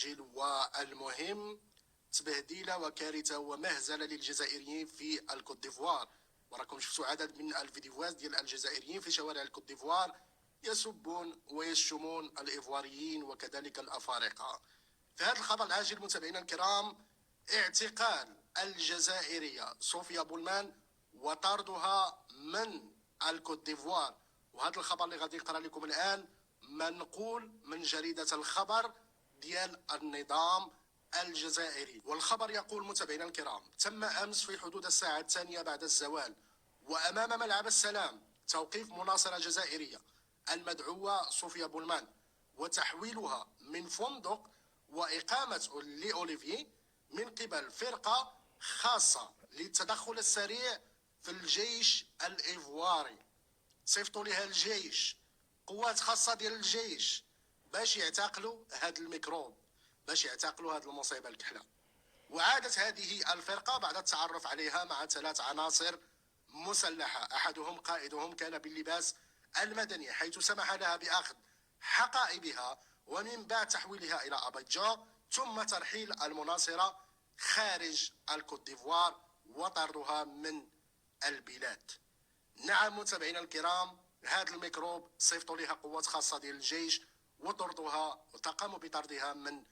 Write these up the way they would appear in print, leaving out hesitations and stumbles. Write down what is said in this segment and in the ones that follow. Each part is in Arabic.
المسجل والمهم تبهديله وكارثه ومهزله للجزائريين في الكوت ديفوار. وراكم شفتوا عدد من الفيديوهات ديال الجزائريين في شوارع الكوت ديفوار يسبون ويشتمون الايفواريين وكذلك الافارقه. في هذا الخبر العاجل متابعينا الكرام، اعتقال الجزائريه صوفيا بولمان وطردها من الكوت ديفوار. وهذا الخبر اللي غادي نقرا لكم الان منقول من جريده الخبر ديال النظام الجزائري. والخبر يقول متابعينا الكرام: تم امس في حدود الساعه 2 بعد الزوال وامام ملعب السلام توقيف مناصره جزائريه المدعوه صوفيا بولمان وتحويلها من فندق واقامه لاوليفي من قبل فرقه خاصه للتدخل السريع في الجيش الايفواري. صيفطوا لها الجيش، قوات خاصه ديال الجيش، باش يعتقلوا هذا الميكروب، باش يعتقلوا هذه المصيبه الكحله. وعادت هذه الفرقه بعد التعرف عليها مع 3 عناصر مسلحه، احدهم قائدهم كان باللباس المدني، حيث سمح لها باخذ حقائبها ومن بعد تحويلها الى ابيجان، ثم ترحيل المناصره خارج الكوت ديفوار وطردها من البلاد. نعم متابعينا الكرام، هذا الميكروب صيفطوا لها قوات خاصه ديال الجيش وطردوها وتقاموا بطردها من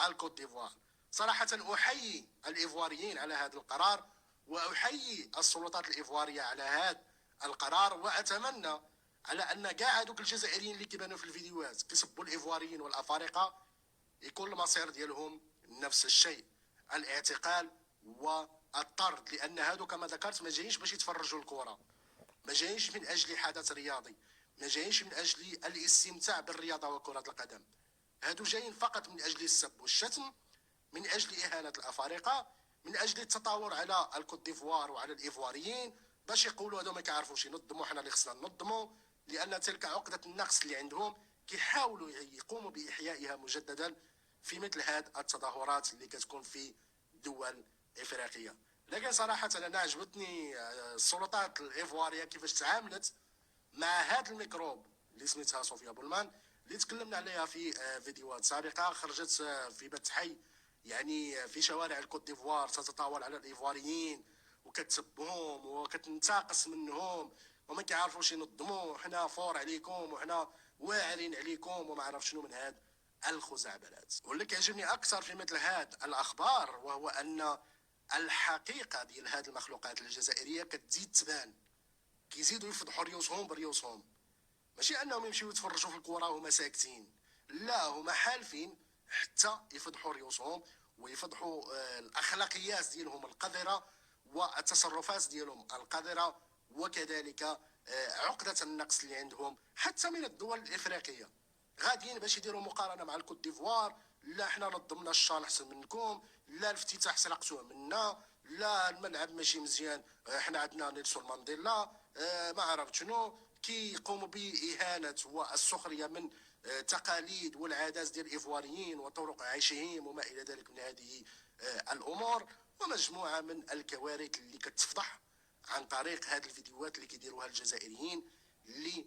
الكوت ديفوار. صراحه احيي الايفواريين على هذا القرار، واحيي السلطات الايفواريه على هذا القرار، واتمنى على ان كاع هذوك الجزائريين اللي كيبانوا في الفيديوهات كيسبوا الايفواريين والافارقه يكون المصير ديالهم نفس الشيء، الاعتقال والطرد. لان هادو كما ذكرت ما جايينش باش يتفرجوا الكره، ما جايينش من اجل حدث رياضي، ما جايينش من اجل الاستمتاع بالرياضه وكره القدم، هادو جايين فقط من اجل السب والشتم، من اجل اهانه الافارقه، من اجل التطاول على الكوت ديفوار وعلى الايفواريين، باش يقولوا هادو ما كيعرفوش ينظموا، حنا اللي خصنا ننظموا. لان تلك عقده النقص اللي عندهم كيحاولوا يقوموا باحيائها مجددا في مثل هذه التظاهرات اللي كتكون في دول افريقيه. لكن صراحه انا عجبتني السلطات الايفواريه كيفاش تعاملت مع هذا الميكروب اللي سميتها صوفيا بولمان، اللي تكلمنا عليها في فيديوهات سابقه. خرجت في بث حي يعني في شوارع الكوت ديفوار تتطاول على الايفواريين وكتسبهم وكتنتقص منهم وما كيعرفوش ينظموا، حنا فور عليكم وحنا واعرين عليكم وما عرف شنو من هاد الخزعبلات. واللي كيعجبني اكثر في مثل هاد الاخبار وهو ان الحقيقه ديال هاد المخلوقات الجزائريه كتزيد تبان، كيزيدوا يفضحوا ريوسهم بريوسهم. ماشي انهم يمشيو يتفرجوا في الكره وهما ساكتين، لا، هما حالفين حتى يفضحوا ريوسهم ويفضحوا الاخلاقيات ديالهم القذره والتصرفات ديالهم القذره، وكذلك عقده النقص اللي عندهم حتى من الدول الافريقيه. غاديين باش يديروا مقارنه مع الكوت ديفوار، لا حنا نظمنا الشان احسن منكم، لا الافتتاح سرقتوه منا، لا الملعب ماشي مزيان، حنا عندنا نيلسون مانديلا، ما عرفت شنو، كيقوموا باهانه والسخريه من تقاليد والعادات ديال الايفواريين وطرق عيشهم وما الى ذلك من هذه الامور، ومجموعه من الكوارث اللي كتفضح عن طريق هذه الفيديوهات اللي كيديروها الجزائريين، اللي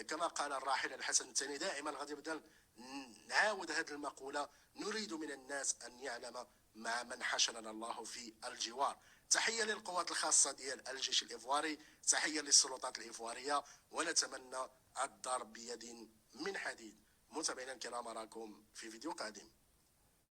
كما قال الراحل الحسن الثاني: دائما غادي نبدا نعاود هذه المقوله، نريد من الناس ان يعلم مع من حشرنا الله في الجوار. تحيه للقوات الخاصه ديال الجيش الايفواري، تحيه للسلطات الايفواريه، ونتمنى الضرب بيد من حديد. متابعينا الكرام، اراكم في فيديو قادم.